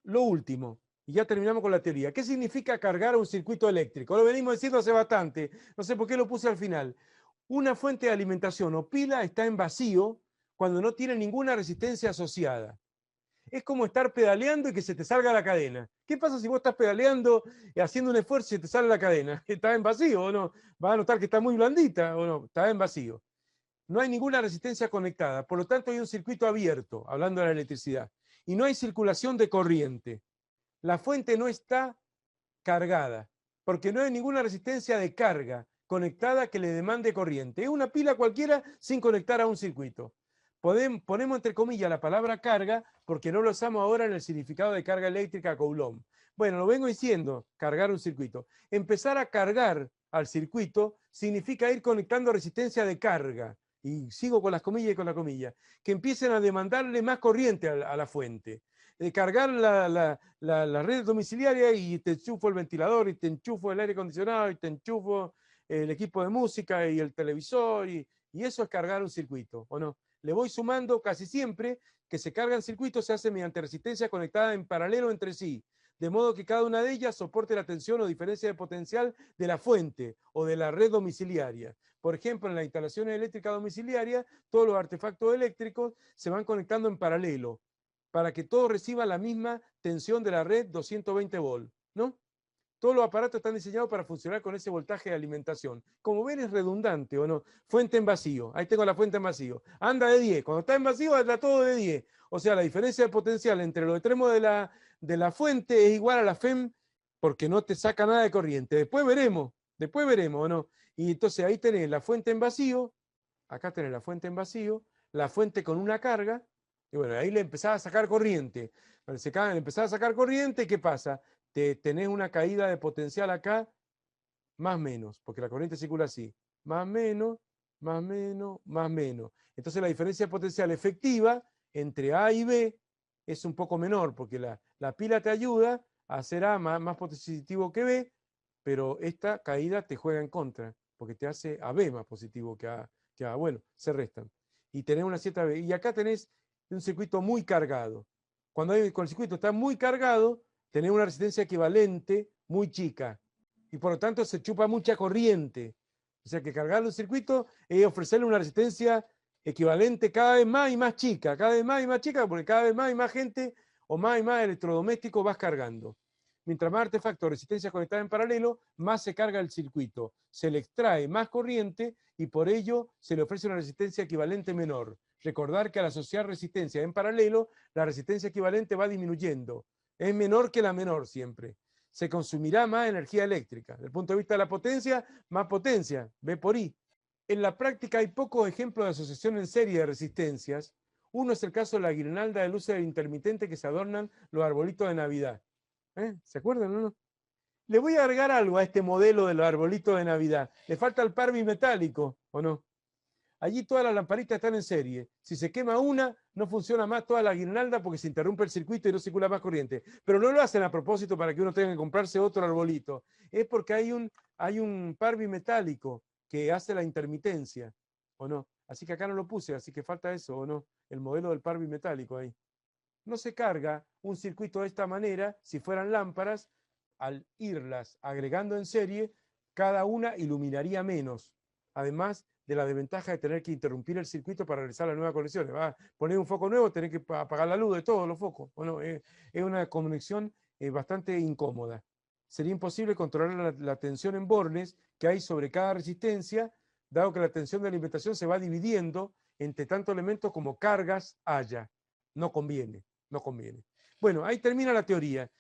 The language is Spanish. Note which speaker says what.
Speaker 1: lo último, y ya terminamos con la teoría. ¿Qué significa cargar un circuito eléctrico? Lo venimos diciendo hace bastante, no sé por qué lo puse al final. Una fuente de alimentación o pila está en vacío cuando no tiene ninguna resistencia asociada. Es como estar pedaleando y que se te salga la cadena. ¿Qué pasa si vos estás pedaleando y haciendo un esfuerzo y se te sale la cadena? ¿Está en vacío o no? Vas a notar que está muy blandita o no, está en vacío. No hay ninguna resistencia conectada, por lo tanto hay un circuito abierto, hablando de la electricidad, y no hay circulación de corriente. La fuente no está cargada, porque no hay ninguna resistencia de carga conectada que le demande corriente. Es una pila cualquiera sin conectar a un circuito. Ponemos entre comillas la palabra carga porque no lo usamos ahora en el significado de carga eléctrica Coulomb. Bueno, lo vengo diciendo, cargar un circuito. Empezar a cargar al circuito significa ir conectando resistencia de carga. Y sigo con las comillas y con la comilla. Que empiecen a demandarle más corriente a la fuente. Cargar la red domiciliaria y te enchufo el ventilador y te enchufo el aire acondicionado y te enchufo el equipo de música y el televisor y eso es cargar un circuito, ¿o no? Le voy sumando casi siempre que se cargan circuitos, se hace mediante resistencia conectada en paralelo entre sí, de modo que cada una de ellas soporte la tensión o diferencia de potencial de la fuente o de la red domiciliaria. Por ejemplo, en la instalación eléctrica domiciliaria, todos los artefactos eléctricos se van conectando en paralelo para que todo reciba la misma tensión de la red 220 volt, ¿no? Todos los aparatos están diseñados para funcionar con ese voltaje de alimentación. Como ven, es redundante, ¿o no? Fuente en vacío. Ahí tengo la fuente en vacío. Anda de 10. Cuando está en vacío, anda todo de 10. O sea, la diferencia de potencial entre los extremos de la fuente es igual a la FEM porque no te saca nada de corriente. Después veremos, ¿o no? Y entonces ahí tenés la fuente en vacío. Acá tenés la fuente en vacío. La fuente con una carga. Y bueno, ahí le empezás a sacar corriente. Cuando le empezás a sacar corriente, ¿qué pasa? Tenés una caída de potencial acá, más menos, porque la corriente circula así, más menos, más menos, más menos. Entonces la diferencia de potencial efectiva entre A y B es un poco menor, porque la pila te ayuda a hacer A más positivo que B, pero esta caída te juega en contra, porque te hace a B más positivo que A. Bueno, se restan. Y tenés una cierta B. Y acá tenés un circuito muy cargado. Cuando el circuito está muy cargado, tenés una resistencia equivalente muy chica y por lo tanto se chupa mucha corriente. O sea que cargar un circuito es ofrecerle una resistencia equivalente cada vez más y más chica, cada vez más y más chica, porque cada vez más y más gente o más y más electrodomésticos vas cargando. Mientras más artefactos o resistencias conectadas en paralelo, más se carga el circuito. Se le extrae más corriente y por ello se le ofrece una resistencia equivalente menor. Recordar que al asociar resistencia en paralelo, la resistencia equivalente va disminuyendo. Es menor que la menor siempre. Se consumirá más energía eléctrica. Desde el punto de vista de la potencia, más potencia, B por I. En la práctica hay pocos ejemplos de asociación en serie de resistencias. Uno es el caso de la guirnalda de luces intermitentes que se adornan los arbolitos de Navidad. ¿Se acuerdan o no? Le voy a agregar algo a este modelo de los arbolitos de Navidad. Le falta el par bimetálico, ¿o no? Allí todas las lamparitas están en serie. Si se quema una, no funciona más toda la guirnalda porque se interrumpe el circuito y no circula más corriente. Pero no lo hacen a propósito para que uno tenga que comprarse otro arbolito. Es porque hay un par bimetálico que hace la intermitencia, ¿o no? Así que acá no lo puse, así que falta eso, ¿o no? El modelo del par bimetálico ahí. No se carga un circuito de esta manera si fueran lámparas. Al irlas agregando en serie, cada una iluminaría menos. Además de la desventaja de tener que interrumpir el circuito para realizar la nueva conexión. Va a poner un foco nuevo, tener que apagar la luz de todos los focos. Bueno, es una conexión bastante incómoda. Sería imposible controlar la tensión en bornes que hay sobre cada resistencia, dado que la tensión de alimentación se va dividiendo entre tantos elementos como cargas haya. No conviene. Bueno, ahí termina la teoría.